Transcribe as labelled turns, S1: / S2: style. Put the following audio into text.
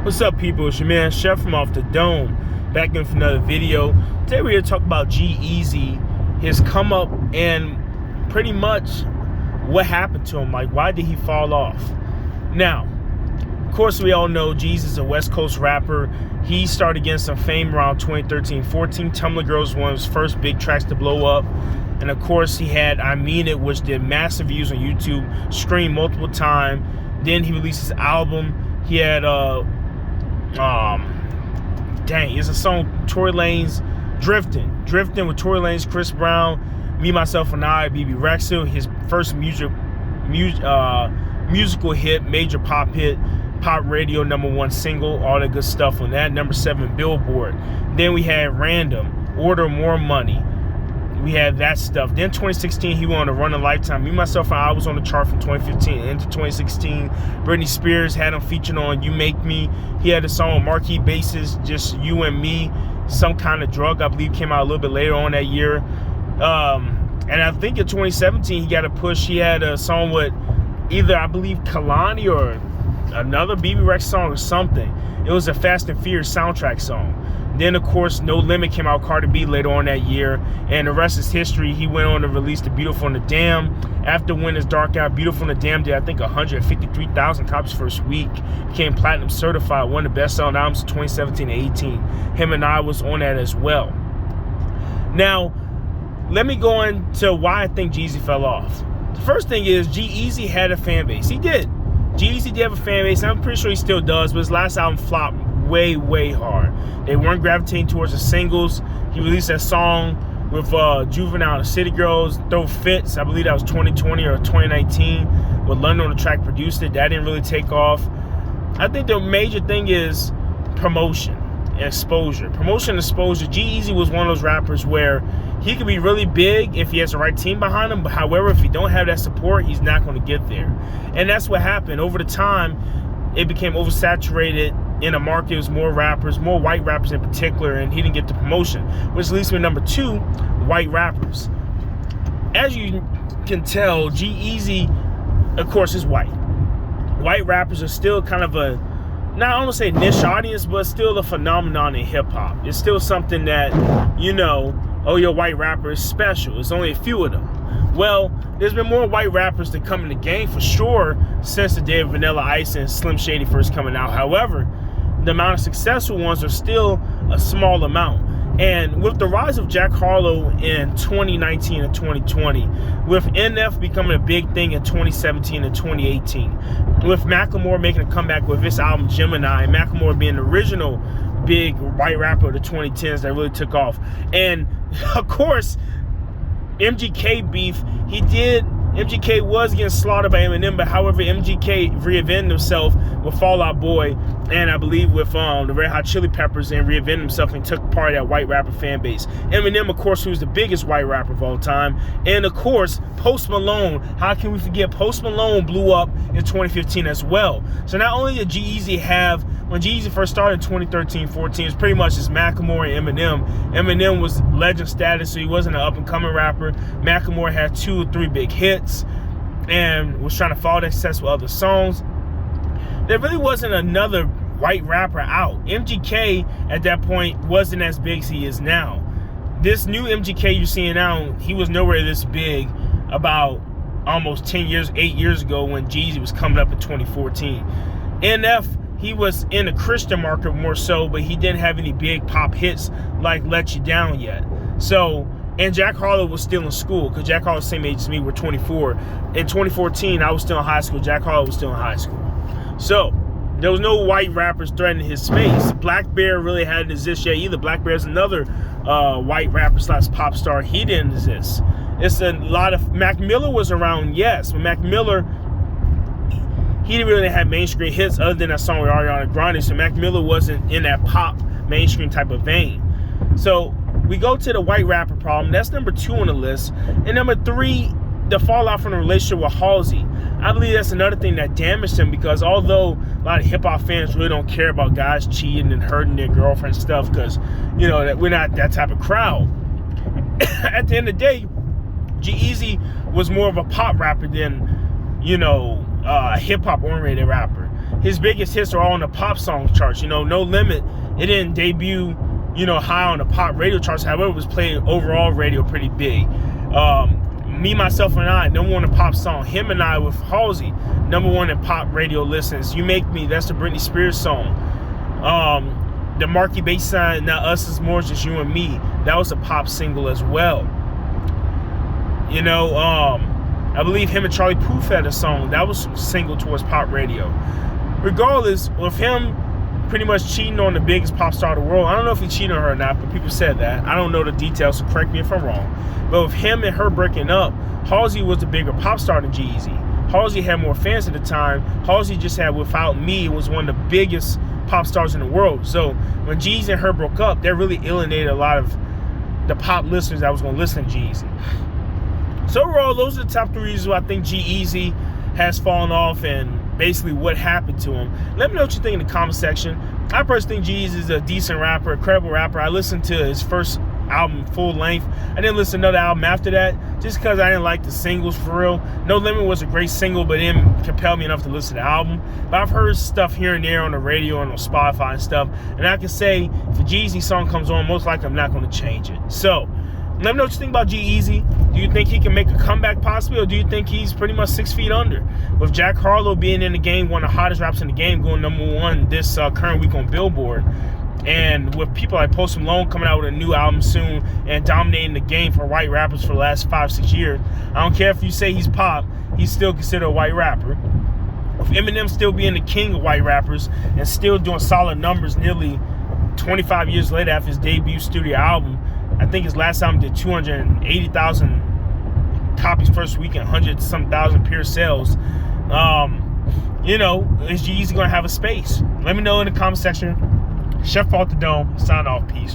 S1: What's up, people? It's your man Chef from Off the Dome, back in for another video. Today we're here to talk about G-Eazy, his come up, and pretty much what happened to him. Like, why did he fall off? Now, of course, we all know G-Eazy is a West Coast rapper. He started getting some fame around 2013-14. Tumbler Girls was one of his first big tracks to blow up. And of course, he had I Mean It, which did massive views on YouTube, streamed multiple times. Then he released his album. He had it's a song, Tory Lanez, Drifting with Tory Lanez, Chris Brown, Me, Myself, and I, BB Rexha, his first musical hit, major pop hit, pop radio #1 single, all that good stuff on that, #7 Billboard. Then we had Random, Order More Money. We had that stuff. Then 2016, he went on a run of Lifetime. Me, Myself, and I was on the chart from 2015 into 2016. Britney Spears had him featured on You Make Me. He had a song on marquee basis, Just You and Me, Some Kind of Drug, I believe, came out a little bit later on that year. And I think in 2017, he got a push. He had a song with either, I believe, Kalani or another BB Rex song or something. It was a Fast and Furious soundtrack song. Then, of course, No Limit came out, Cardi B, later on that year. And the rest is history. He went on to release The Beautiful and the Damned. After When It's Dark Out, Beautiful and the Damned did, I think, 153,000 copies first week. Became platinum certified, one of the best-selling albums of 2017 and 18. Him and I was on that as well. Now, let me go into why I think G-Eazy fell off. The first thing is G-Eazy had a fan base. He did. G-Eazy did have a fan base, and I'm pretty sure he still does, but his last album flopped way hard. They weren't gravitating towards the singles. He released that song with Juvenile and City Girls, Throw Fits. I believe that was 2020 or 2019. With London on the track produced it. That didn't really take off. I think the major thing is promotion and exposure. Promotion and exposure. G-Eazy was one of those rappers where he could be really big if he has the right team behind him, but however, if he don't have that support, he's not going to get there. And that's what happened. Over the time, it became oversaturated in a market. It was more rappers, more white rappers in particular, and he didn't get the promotion, which leads me to #2, white rappers. As you can tell, G-Eazy, of course, is white. White rappers are still kind of a, not I don't say niche audience, but still a phenomenon in hip-hop. It's still something that, you know, oh, your white rapper is special. There's only a few of them. Well, there's been more white rappers that come in the game for sure since the day of Vanilla Ice and Slim Shady first coming out. However, the amount of successful ones are still a small amount. And with the rise of Jack Harlow in 2019 and 2020, with NF becoming a big thing in 2017 and 2018, with Macklemore making a comeback with his album Gemini, and Macklemore being the original big white rapper of the 2010s that really took off. And of course, MGK beef, MGK was getting slaughtered by Eminem, but however, MGK reinvented himself with Fall Out Boy, and I believe with the Red Hot Chili Peppers, and reinvented himself and took part of that white rapper fan base. Eminem, of course, who's the biggest white rapper of all time. And of course, Post Malone. How can we forget Post Malone blew up in 2015 as well. So not only did G-Eazy have, when G-Eazy first started in 2013-14, it was pretty much just Macklemore and Eminem. Eminem was legend status, so he wasn't an up-and-coming rapper. Macklemore had 2 or 3 big hits and was trying to follow that success with other songs. There really wasn't another white rapper out. MGK at that point wasn't as big as he is now. This new MGK you're seeing now, he was nowhere this big about almost 8 years ago when G-Eazy was coming up in 2014. NF, he was in the Christian market more so, but he didn't have any big pop hits like Let You Down yet. So, and Jack Harlow was still in school, because Jack Harlow's the same age as me, we're 24. In 2014, I was still in high school. Jack Harlow was still in high school. So, there was no white rappers threatening his space. Black Bear really hadn't exist yet either. Black Bear's another white rapper / pop star. He didn't exist. It's a lot of, Mac Miller was around, yes, but Mac Miller, he didn't really have mainstream hits other than that song with Ariana Grande, so Mac Miller wasn't in that pop mainstream type of vein. So we go to the white rapper problem. That's #2 on the list. And #3, the fallout from the relationship with Halsey. I believe that's another thing that damaged him, because although a lot of hip-hop fans really don't care about guys cheating and hurting their girlfriend stuff, because, you know, that we're not that type of crowd, at the end of the day, G-Eazy was more of a pop rapper than, you know, a hip-hop oriented rapper. his biggest hits are all on the pop song charts. You know, No Limit, it didn't debut, you know, high on the pop radio charts. However, it was played overall radio pretty big. Me, Myself, and I, number one in pop song. Him and I with Halsey, number one in pop radio listens. You Make Me, that's the Britney Spears song. The Marky bass sign, Now Us Is More, Just You and Me, that was a pop single as well. You know, I believe him and Charlie Puth had a song that was single towards pop radio. Regardless of him pretty much cheating on the biggest pop star of the world, I don't know if he cheated on her or not, but people said that. I don't know the details, so correct me if I'm wrong. But with him and her breaking up, Halsey was the bigger pop star than G-Eazy. Halsey had more fans at the time. Halsey just had Without Me, was one of the biggest pop stars in the world. So when G-Eazy and her broke up, that really alienated a lot of the pop listeners that was going to listen to G-Eazy. So overall, those are the top 3 reasons why I think G-Eazy has fallen off and basically what happened to him. Let me know what you think in the comment section. I personally think G-Eazy is a decent rapper, a credible rapper. I listened to his first album full length. I didn't listen to another album after that just because I didn't like the singles for real. No Limit was a great single, but it didn't compel me enough to listen to the album. But I've heard stuff here and there on the radio and on Spotify and stuff, and I can say if a G-Eazy song comes on, most likely I'm not going to change it. So let me know what you think about G-Eazy. Do you think he can make a comeback possibly, or do you think he's pretty much 6 feet under? With Jack Harlow being in the game, one of the hottest raps in the game, going #1 this current week on Billboard, and with people like Post Malone coming out with a new album soon and dominating the game for white rappers for the last 5-6 years, I don't care if you say he's pop, he's still considered a white rapper. With Eminem still being the king of white rappers and still doing solid numbers nearly 25 years later after his debut studio album, I think his last album did 280,000 copies first week and 100-some thousand pure sales. You know, is G-Eazy going to have a space? Let me know in the comment section. Chef Off the Dome, sign off. Peace.